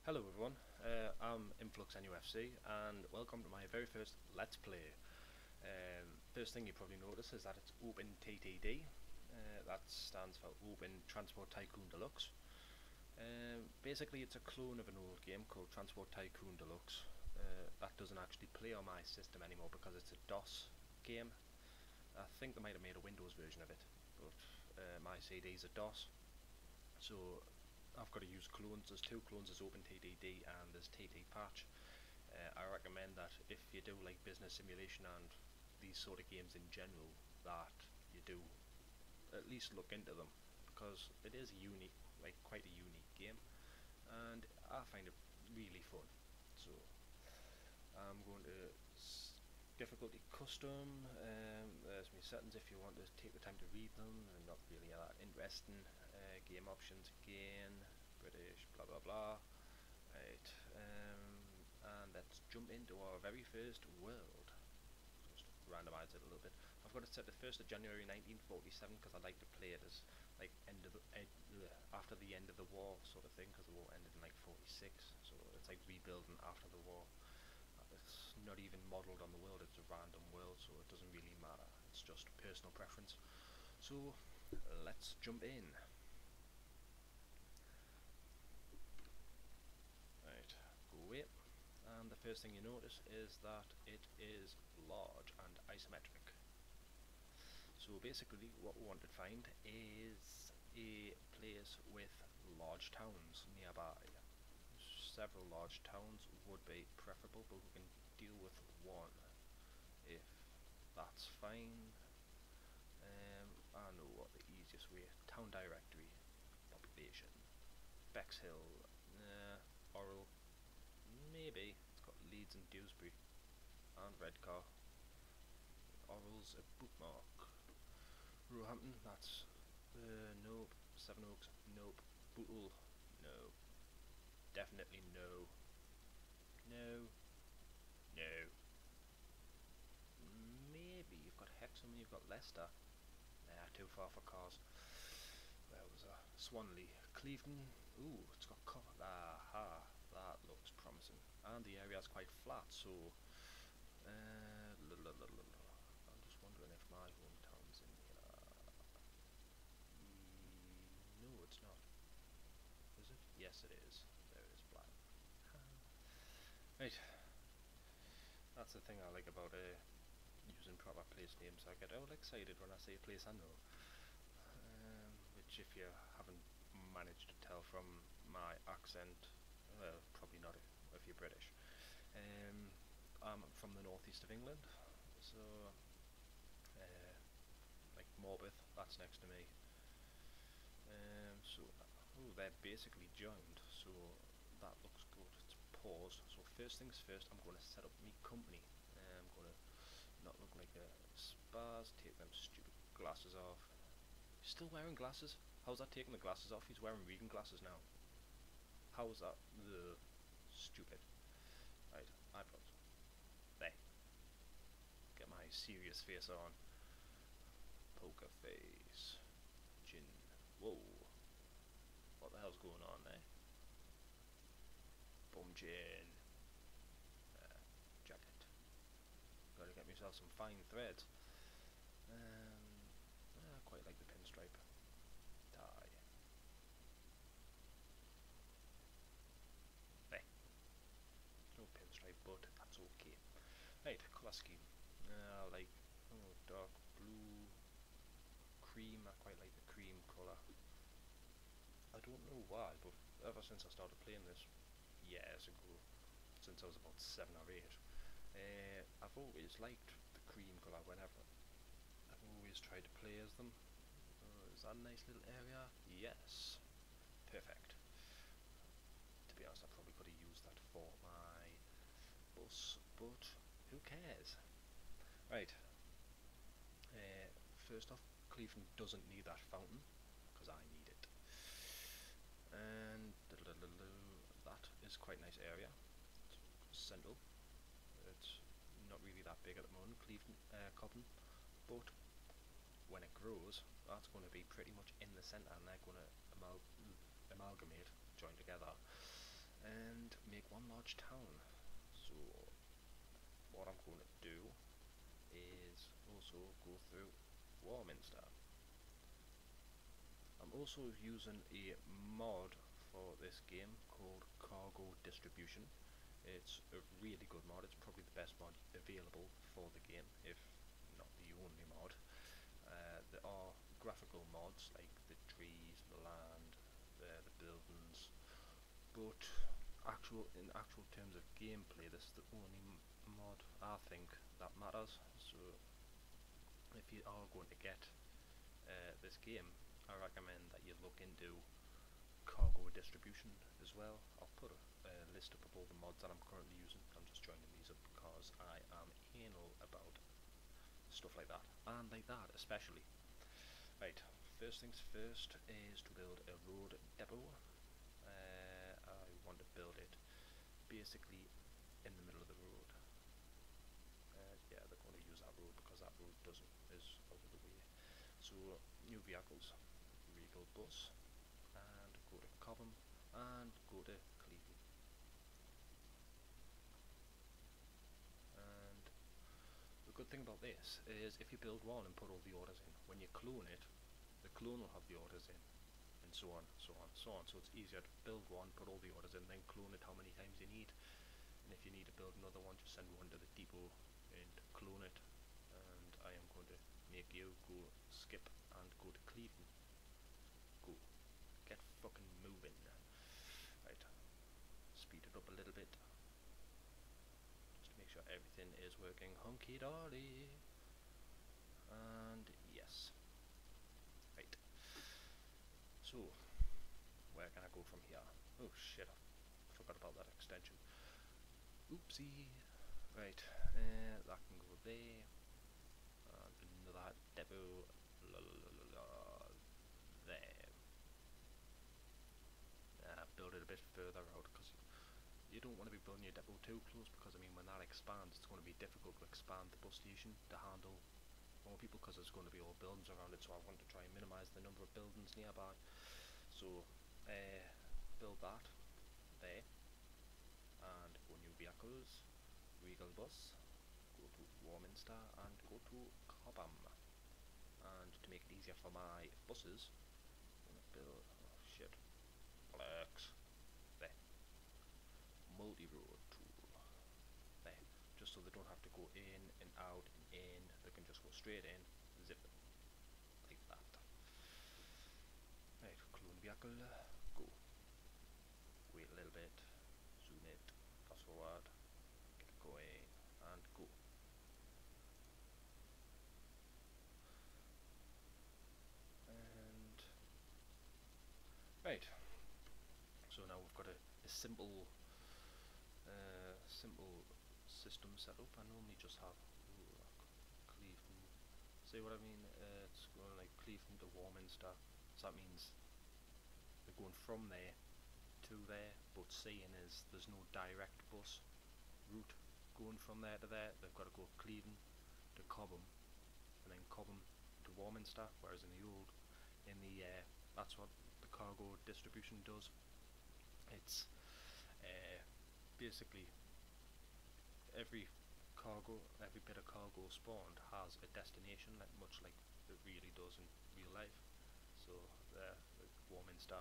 Hello everyone, I'm Influx NUFC and welcome to my very first Let's Play. First thing you probably notice is that it's OpenTTD, that stands for Open Transport Tycoon Deluxe. Basically it's a clone of an old game called Transport Tycoon Deluxe that doesn't actually play on my system anymore because it's a DOS game. I think they might have made a Windows version of it, but my CD's a DOS, so I've got to use clones. There's two clones, there's OpenTTD and there's TT Patch. I recommend that if you do like business simulation and these sort of games in general, that you do at least look into them, because it is unique, like quite a unique game, and I find it really fun. So I'm going to difficulty custom. There's my settings if you want to take the time to read them. They're not really that interesting. Game options again, British, blah blah blah. Right, and let's jump into our very first world. Just randomise it a little bit. I've got it set to 1st of January 1947 because I like to play it as like after the end of the war sort of thing, because the war ended in like 46, so it's like rebuilding after the war. It's not even modelled on the world, it's a random world, so it doesn't really matter. It's just personal preference. So let's jump in. Right, go away. And the first thing you notice is that it is large and isometric. So basically what we want to find is a place with large towns nearby. Several large towns would be preferable, but we can deal with one if that's fine. I know what the easiest way. Town directory, population, Bexhill, Orrell, maybe. It's got Leeds and Dewsbury and Redcar. Orrell's a bookmark. Roehampton, that's nope. Sevenoaks, nope. Bootle, no. Definitely no. No. No. Maybe you've got Hexham and you've got Leicester. Nah, too far for cars. Where was that? Swanley. Clevedon. Ooh, it's got cover. Aha, that looks promising. And the area's quite flat, so I'm just wondering if my hometown's in here. No, it's not. Is it? Yes, it is. There it is, black. Right. That's the thing I like about using proper place names. I get all excited when I say a place I know. Which, if you haven't managed to tell from my accent, well, probably not if you're British. I'm from the northeast of England, so like Morbith, that's next to me. So, they're basically joined, so that looks good. It's pause. So first things first, I'm going to set up my company. I'm going to not look like a spaz, take them stupid glasses off. Still wearing glasses? How's that taking the glasses off? He's wearing reading glasses now. How's that? Ugh. Stupid. Right, eyebrows. There. Get my serious face on. Poker face. Chin. Whoa. What the hell's going on there? Bum chin. Jacket. Gotta get myself some fine threads. I quite like the pinstripe. Tie. There. No pinstripe, but that's okay. Right, colour scheme. Like dark blue, cream. I quite like the cream colour. I don't know why, but ever since I started playing this years ago, since I was about 7 or 8, I've always liked the cream colour whenever. I've always tried to play as them. Is that a nice little area? Yes. Perfect. To be honest, I probably could have used that for my bus, but who cares? Right. First off, Clevedon doesn't need that fountain, because I need it. And that is quite a nice area. It's central. It's not really that big at the moment, Cobham, but when it grows, that's going to be pretty much in the centre, and they're going to amalgamate, join together. And make one large town. So what I'm going to do is also go through Warminster. I'm also using a mod for this game called Cargo Distribution. It's a really good mod. It's probably the best mod available for the game, if not the only mod. There are graphical mods like the trees, the land, the buildings, but in actual terms of gameplay, this is the only mod I think that matters. So if you are going to get this game, I recommend that you look into cargo distribution as well. I'll put a list up of all the mods that I'm currently using. I'm just joining these up because I am anal about stuff like that, and like that especially. Right, first things first is to build a road depot. I want to build it basically in the middle of the road. Yeah, they're going to use that road because that road is out of the way. So new vehicles, Regal bus, and go to Cobham and go to Cleveland. And the good thing about this is if you build one and put all the orders in, when you clone it, the clone will have the orders in, and so on, so on, so on. So it's easier to build one, put all the orders in, then clone it how many times you need. And if you need to build another one, just send one to the depot and clone it. And I am going to make you go skip and go to Cleveland. Go. Get fucking moving. Right. Speed it up a little bit. Just to make sure everything is working hunky-dory. And yes. Right. So, where can I go from here? Oh shit, I forgot about that extension. Oopsie. Right, that can go there. Another depot. There. Build it a bit further out because you don't want to be building your depot too close, because I mean when that expands it's going to be difficult to expand the bus station to handle more people, because there's going to be all buildings around it. So I want to try and minimise the number of buildings nearby. So build that there, and go new vehicles, Regal bus, go to Warminster and go to Cobham. And to make it easier for my buses, I'm going to build, oh shit, Influx, there, multi-road tool, there, just so they don't have to go in and out and in, they can just go straight in, zip it, like that. Right, clone vehicle, go, wait a little bit, zoom it, fast forward, get going, and go. And right, so now we've got a simple system set up. I normally just have Cleveland, see what I mean? It's going like Cleveland to Warminster, so that means they're going from there to there, but seeing as there's no direct bus route going from there to there, they've got to go Cleveland to Cobham and then Cobham to Warminster, whereas in the that's what the cargo distribution does. It's basically every bit of cargo spawned has a destination, like much like it really does in real life. So the Warminster,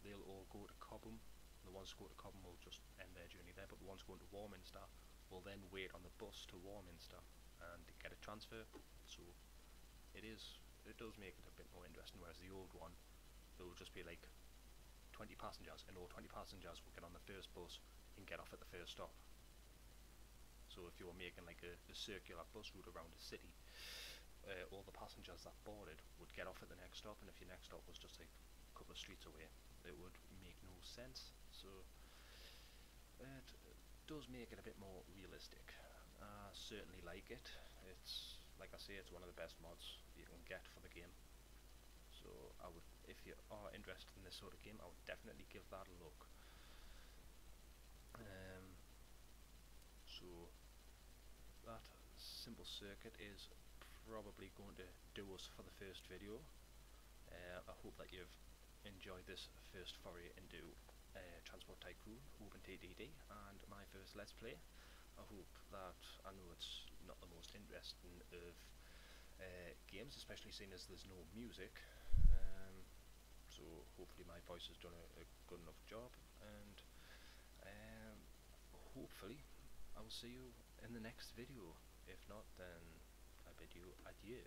they'll all go to Cobham. The ones who go to Cobham will just end their journey there, but the ones going to Warminster will then wait on the bus to Warminster and get a transfer. So it does make it a bit more interesting, whereas the old one, there will just be like 20 passengers, and all 20 passengers will get on the first bus and get off at the first stop. So if you were making like a circular bus route around a city, all the passengers that boarded would get off at the next stop, and if your next stop was just like a couple of streets away, it would make no sense. So it does make it a bit more realistic. I certainly like it. It's, like I say, it's one of the best mods you can get for the game. So I would, if you are interested in this sort of game, I would definitely give that a look. So that simple circuit is probably going to do us for the first video. I hope that you've enjoyed this first foray into Transport Tycoon, OpenTTD, and my first Let's Play. I hope that, I know it's not the most interesting of games, especially seeing as there's no music, so hopefully my voice has done a good enough job, and hopefully I will see you in the next video. If not, then I bid you adieu.